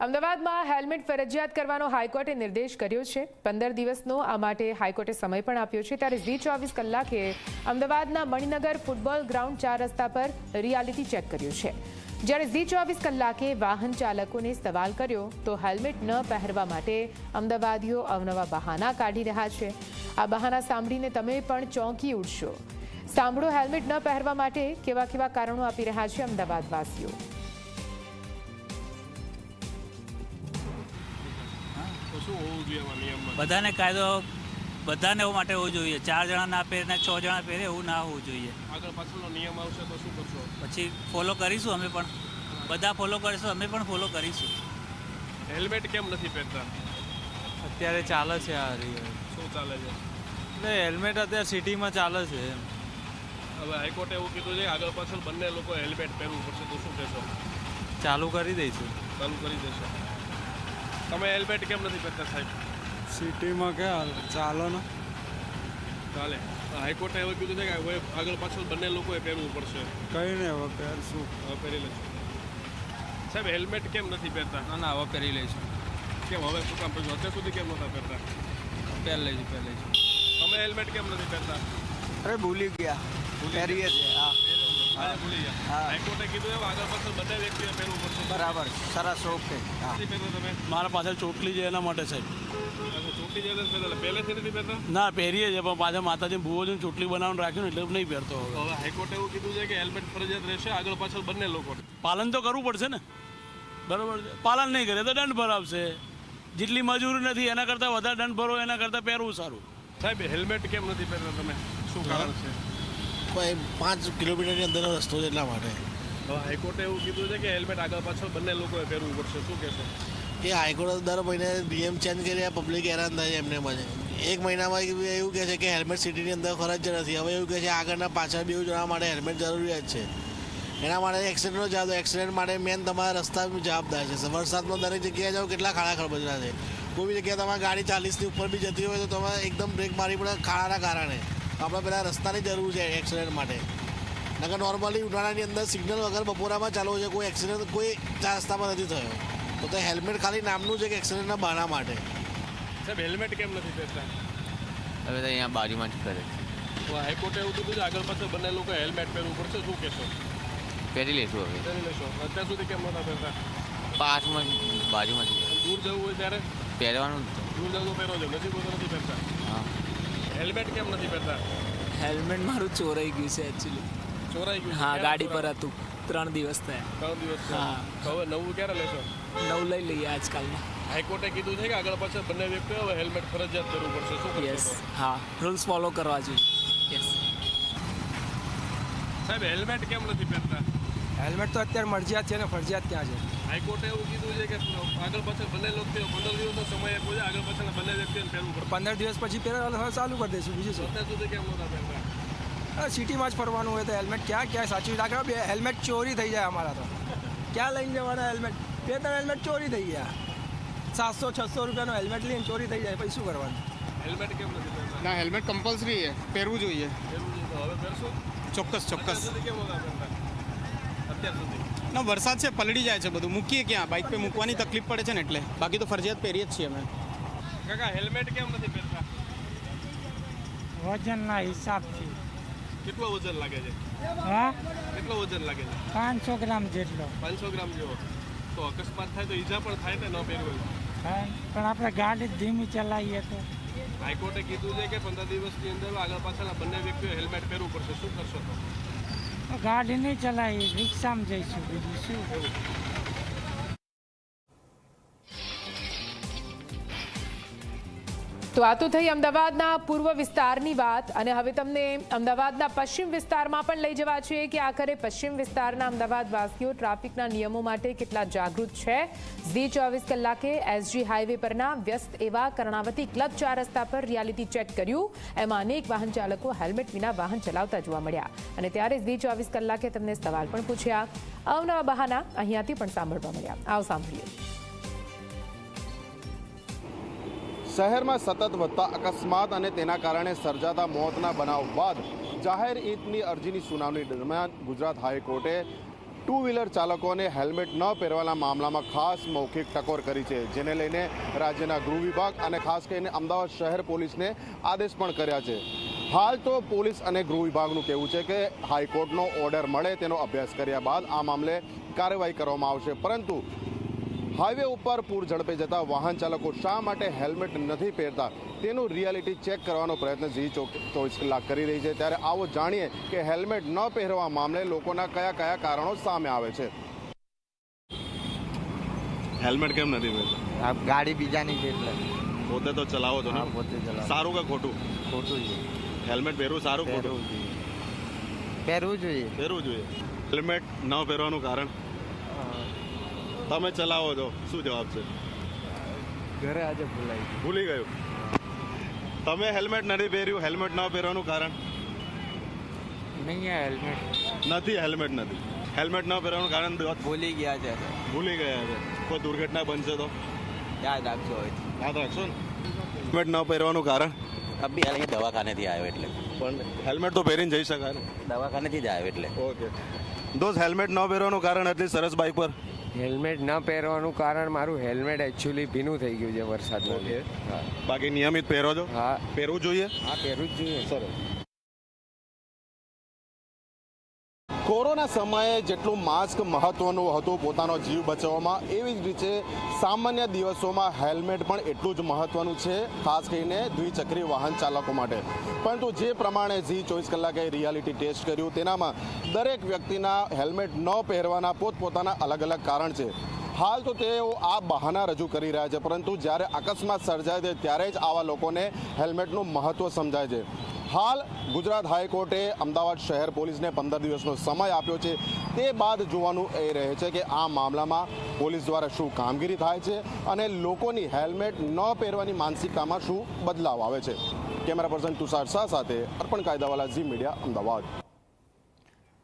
અમદાવાદમાં હેલ્મેટ ફરજિયાત કરવાનો હાઈકોર્ટે નિર્દેશ કર્યો છે। 15 દિવસનો આ માટે હાઈકોર્ટે સમય પણ આપ્યો છે। ત્યારે ઝી 24 કલાકે અમદાવાદના મણિનગર ફૂટબોલ ગ્રાઉન્ડ 4 રસ્તા પર રિયાલિટી ચેક કર્યું છે। જ્યારે ઝી 24 કલાકે વાહન ચાલકોને સવાલ કર્યો તો હેલ્મેટ ન પહેરવા માટે અમદાવાદીઓ અવનવા બહાના કાઢી રહ્યા છે। આ બહાના સાંભળીને તમે પણ ચોંકી ઉઠશો। સાંભળો હેલ્મેટ ન પહેરવા માટે કેવા કેવા કારણો આપી રહ્યા છે અમદાવાદવાસીઓ। બધાને કાયદો બધાને માટે હોવું જોઈએ। 4 જણા ના પહેરે ને 6 જણા પહેરે એવું ના હોવું જોઈએ। આગળ પાછળનો નિયમ આવશે તો શું કરશો? પછી ફોલો કરીશું અમે પણ, બધા ફોલો કરીશું, અમે પણ ફોલો કરીશું। હેલ્મેટ કેમ નથી પહેરતા? અત્યારે ચાલે છે આ શું ચાલે છે? એટલે હેલ્મેટ અત્યારે સિટીમાં ચાલે છે। હવે હાઈકોર્ટે એવું કીધું છે આગળ પાછળ બંને લોકો હેલ્મેટ પહેરવું પડશે તો શું કહેશો? ચાલુ કરી દઈશું। ચાલુ કરી દેશો? તમે હેલ્મેટ કેમ નથી પહેરતા સાહેબ? સિટીમાં કે ચાલો ને ચાલે। હાઈકોર્ટે એવું કીધું છે કે હવે આગળ પાછળ બંને લોકોએ પહેરવું પડશે। કઈ ને હવે પહેરશું। હવે પહેરી લેશું સાહેબ। હેલ્મેટ કેમ નથી પહેરતા? ના હવે પહેરી લઈશું। કેમ હવે શું કામ પહેરશું? અત્યાર સુધી કેમ નહોતા પહેરતા? પહેરી લઈશું। તમે હેલ્મેટ કેમ નથી પહેરતા? અરે ભૂલી ગયા, પહેરીએ છીએ। હા ભૂલી ગયા। હાઈકોર્ટે કીધું એવું આગળ પાછળ બંને વ્યક્તિએ પહેરવું પડશે। બરાબર, સરસ, ઓકે। હા નથી પહેરતા તમે? મારા પાછળ ચોટલી છે એના માટે સાહેબ। ચોટી જાય પહેલા પહેલેથી નથી પહેરતા? ના પહેરીએ છે પણ પાછા માતાજી ભુવોજીને ચોટલી બનાવવાનું રાખ્યું ને એટલે નહીં પહેરતો હવે। હવે હાઈકોર્ટે એવું કીધું છે કે હેલ્મેટ ફરજિયાત રહેશે આગળ પાછળ બંને લોકો। પાલન તો કરવું પડશે ને, બરાબર છે। પાલન નહીં કરે તો દંડ ભરાવશે। જેટલી મજૂરી નથી એના કરતાં વધારે દંડ ભરો, એના કરતાં પહેરવું સારું। સાહેબ હેલ્મેટ કેમ નથી પહેરતા તમે? શું કારણ છે? 5 કિલોમીટરની અંદરનો રસ્તો છે એટલા માટે। હવે હાઈકોર્ટે એવું કીધું છે કે હેલ્મેટ આગળ પાછળ બંને લોકોએ પહેરવું પડશે, શું કહેશો? એ હાઈકોર્ટ દર મહિને નિયમ ચેન્જ કરી પબ્લિક હેરાન થાય છે એમને મને। 1 મહિનામાં એવું કહે છે કે હેલ્મેટ સિટીની અંદર ફરજિયાત નથી। હવે એવું કહે છે આગળના પાછળ બેઉ જણા માટે હેલ્મેટ જરૂરિયાત છે। એના માટે એક્સિડન્ટનો જવાબ, એક્સિડન્ટ માટે મેન તમારા રસ્તા જવાબદાર છે। વરસાદમાં દરેક જગ્યાએ જાઓ કેટલા ખાડા ખરબચડા છે। કોઈ બી જગ્યાએ તમારી ગાડી 40ની ઉપર બી જતી હોય તો તમારે એકદમ બ્રેક મારી પડે ખાડાના કારણે। આપણે પહેલાં રસ્તાની જરૂર છે એક્સિડન્ટ માટે। નકર નોર્મલી ઉનાળાની અંદર સિગ્નલ વગર બપોરામાં ચાલુ છે, કોઈ એક્સિડન્ટ કોઈ રસ્તામાં નથી થયો। તો હેલ્મેટ ખાલી નામનું છે કે એક્સિડન્ટના બહાના માટે। સાહેબ હેલ્મેટ કેમ નથી પહેરતા? હવે તો અહીંયા બાજુમાં જ કરે। હવે હાઈકોર્ટે એવું કીધું છે આગળ પાછળ બંને લોકો હેલ્મેટ પહેરવું પડશે, શું કહેશો? પહેરી લઈશું હવે। પહેરી લેશો? અત્યાર સુધી કેમ નહોતા પહેરતા? પાસમાં બાજુમાં દૂર જવું હોય ત્યારે પહેરવાનું દૂર જવું તો પહેરો છો, નજીક હોય તો નથી પહેરતા? હા। હેલ્મેટ કેમ નથી પહેરતા? હેલ્મેટ મારું ચોરાઈ ગયું છે એકચ્યુઅલી। ચોરાઈ ગયું? હા, ગાડી પર હતું, 3 દિવસ થયા। 3 દિવસ? હા। હવે નવું ક્યારે લેશો? નવું લઈ લઈએ આજકાલમાં। હાઈકોર્ટે કીધું છે કે આગળ પાછળ બંને વ્યક્તિઓ હવે હેલ્મેટ ફરજિયાત કરવું પડશે, શું કરશો? યસ, હા, રૂલ્સ ફોલો કરવા જોઈએ। યસ સાહેબ હેલ્મેટ કેમ નથી પહેરતા? હેલ્મેટ તો અત્યારે મરજિયાત છે ને ફરજિયાત ક્યાં છે? હાઈકોર્ટે એવું કીધું છે કે આગળ પાછળ બંને વ્યક્તિઓ 15 દિવસનો સમય આપ્યો છે, આગળ પાછળ બંને વ્યક્તિઓને પહેરવું પડશે। 15 દિવસ પછી પહેરવાનું ચાલુ કરી દઈશું, બીજું શું? અત્યાર સુધી કેમ નહોતા પહેરતા? સિટીમાં જ ફરવાનું હોય તો હેલ્મેટ ક્યાં સાચવી રાખે? હેલ્મેટ ચોરી થઈ જાય અમારા તો। ક્યાં લઈને જવાના હેલ્મેટ? 2-3 હેલ્મેટ ચોરી થઈ ગયા। 700-600 રૂપિયાનો હેલ્મેટ લઈને ચોરી થઈ જાય, પછી શું કરવાનું? હેલ્મેટ કેમ નથી પહેરતા? ના, હેલ્મેટ કમ્પલસરી છે, પહેરવું જોઈએ। પહેરવું જોઈએ તો હવે પહેરશો? ચોક્કસ અત્યાર સુધી કેમ નહોતા પહેરતા? અત્યાર સુધી ના, વરસાદ છે, પલળી જાય છે બધું, મૂકીએ ક્યાં? બાઇક પે મૂકવાની તકલીફ પડે છે ને એટલે, બાકી તો ફરજિયાત પહેરીએ જ છીએ અમે। કાકા હેલ્મેટ કેમ નથી પહેરતા? વજનના હિસાબથી। કેટલો વજન લાગે છે? હા, કેટલો વજન લાગે છે? 500 ગ્રામ જેટલો। 500 ગ્રામ જેવો? તો અકસ્માત થાય તો ઈજા પણ થાય ને ન પહેરવું? પણ આપણે ગાડી ધીમી ચલાવીએ તો હાઈકોર્ટે કીધું છે કે 15 દિવસની અંદર આગળ પાછળ બંને વ્યક્તિઓ હેલ્મેટ પહેરવું પડશે, શું કરશો તો? ગાડી નહીં ચલાવી, રિક્ષામાં જઈશું, બીજું શું? તો આ તો થઈ અમદાવાદના પૂર્વ વિસ્તારની વાત, અને હવે તમને અમદાવાદના પશ્ચિમ વિસ્તારમાં પણ લઈ જવા છે કે આખરે પશ્ચિમ વિસ્તારના અમદાવાદવાસીઓ ટ્રાફિકના નિયમો માટે કેટલા જાગૃત છે। ઝી 24 કલાકે એસજી હાઈવે પરના વ્યસ્ત એવા કર્ણાવતી ક્લબ 4 રસ્તા પર રિયાલિટી ચેક કર્યું। એમાં અનેક વાહન ચાલકો હેલ્મેટ વિના વાહન ચલાવતા જોવા મળ્યા, અને ત્યારે ઝી 24 કલાકે તેમને સવાલ પણ પૂછ્યા। અવનવા બહાના અહીંયાથી પણ સાંભળવા મળ્યા। આવો સાંભળીએ। શહેરમાં સતત વધતા અકસ્માત અને તેના કારણે સર્જાતા મોતના બનાવ બાદ જાહેર હિતની અરજીની સુનાવણી દરમિયાન ગુજરાત હાઈકોર્ટે ટુ વ્હીલર ચાલકોને હેલ્મેટ ન પહેરવાના મામલામાં ખાસ મૌખિક ટકોર કરી છે, જેને લઈને રાજ્યના ગૃહ વિભાગ અને ખાસ કરીને અમદાવાદ શહેર પોલીસને આદેશ પણ કર્યા છે. હાલ તો પોલીસ અને ગૃહ વિભાગનું કહેવું છે કે હાઈકોર્ટનો ઓર્ડર મળે તેનો અભ્યાસ કર્યા બાદ આ મામલે કાર્યવાહી કરવામાં આવશે. પરંતુ હાઈવે ઉપર પૂર ઝડપે જતા વાહન ચાલકો શા માટે હેલ્મેટ નથી પહેરતા તેનું રિયાલિટી ચેક કરવાનો પ્રયત્ન ઝી 24 કલાક કરી રહી છે. ત્યારે આવો જાણીએ કે હેલ્મેટ ન પહેરવા મામલે લોકોના કયા કયા કારણો સામે આવે છે. હેલ્મેટ કેમ નથી પહેરતા? ગાડી બીજાની છે એટલે. પોતે તો ચલાવો તો ને? પોતે ચલાવો. સારું કે ખોટું? ખોટું છે. હેલ્મેટ પહેરવું સારું ખોટું? પહેરવું જોઈએ. પહેરવું જોઈએ. હેલ્મેટ ન પહેરવાનું કારણ? તમે ચલાવો છો, શું જવાબ છે? ઘરે આજે ભૂલી ગયું. તમે હેલ્મેટ નથી પહેર્યું, હેલ્મેટ ન પહેરવાનું કારણ? નહીં હેલ્મેટ નથી, હેલ્મેટ નથી. હેલ્મેટ ન પહેરવાનું કારણ ભૂલી ગયા છે. ભૂલી ગયા છે. કોઈ દુર્ઘટના બનશે તો યાદ રાખજો. યાદ રાખશો ને. હેલ્મેટ ન પહેરવાનું કારણ? અભી હાલ અહીંયા દવાખાનેથી આવ્યો એટલે. પણ હેલ્મેટ તો પહેરીને જઈ શકાય ને? દવાખાનેથી જ આવ્યો એટલે. ઓકે દોસ્ત, હેલ્મેટ ન પહેરવાનું કારણ એટલી સરસ બાઇક પર? હેલ્મેટ ન પહેરવાનું કારણ મારું હેલ્મેટ એકચ્યુઅલી ભીનું થઈ ગયું છે વરસાદમાં. બાકી નિયમિત પહેરો છો? હા. પહેરવું જોઈએ? હા, પહેરવું જ જોઈએ. સરસ. કોરોના સમયે જેટલું માસ્ક મહત્વનું હતું પોતાનો જીવ બચાવવામાં, એવી જ રીતે સામાન્ય દિવસોમાં હેલ્મેટ પણ એટલું જ મહત્વનું છે, ખાસ કરીને દ્વિચક્રી વાહન ચાલકો માટે. પરંતુ જે પ્રમાણે ઝી 24 કલાકે રિયાલિટી ટેસ્ટ કર્યું તેનામાં દરેક વ્યક્તિના હેલ્મેટ ન પહેરવાના પોતપોતાના અલગ અલગ કારણ છે. હાલ તો તેઓ આ બહાના રજૂ કરી રહ્યા છે, પરંતુ જ્યારે અકસ્માત સર્જાય છે ત્યારે જ આવા લોકોને હેલ્મેટનું મહત્વ સમજાય છે. હાલ ગુજરાત હાઈકોર્ટે અમદાવાદ શહેર પોલીસને 15 દિવસનો સમય આપ્યો છે. તે બાદ જોવાનું એ રહે છે કે આ મામલામાં પોલીસ દ્વારા શું કામગીરી થાય છે અને લોકોની હેલ્મેટ ન પહેરવાની માનસિકતામાં શું બદલાવ આવે છે. કેમેરા પર્સન તુષાર શાહ સાથે અર્પણ કાયદાવાલા, ઝી મીડિયા, અમદાવાદ.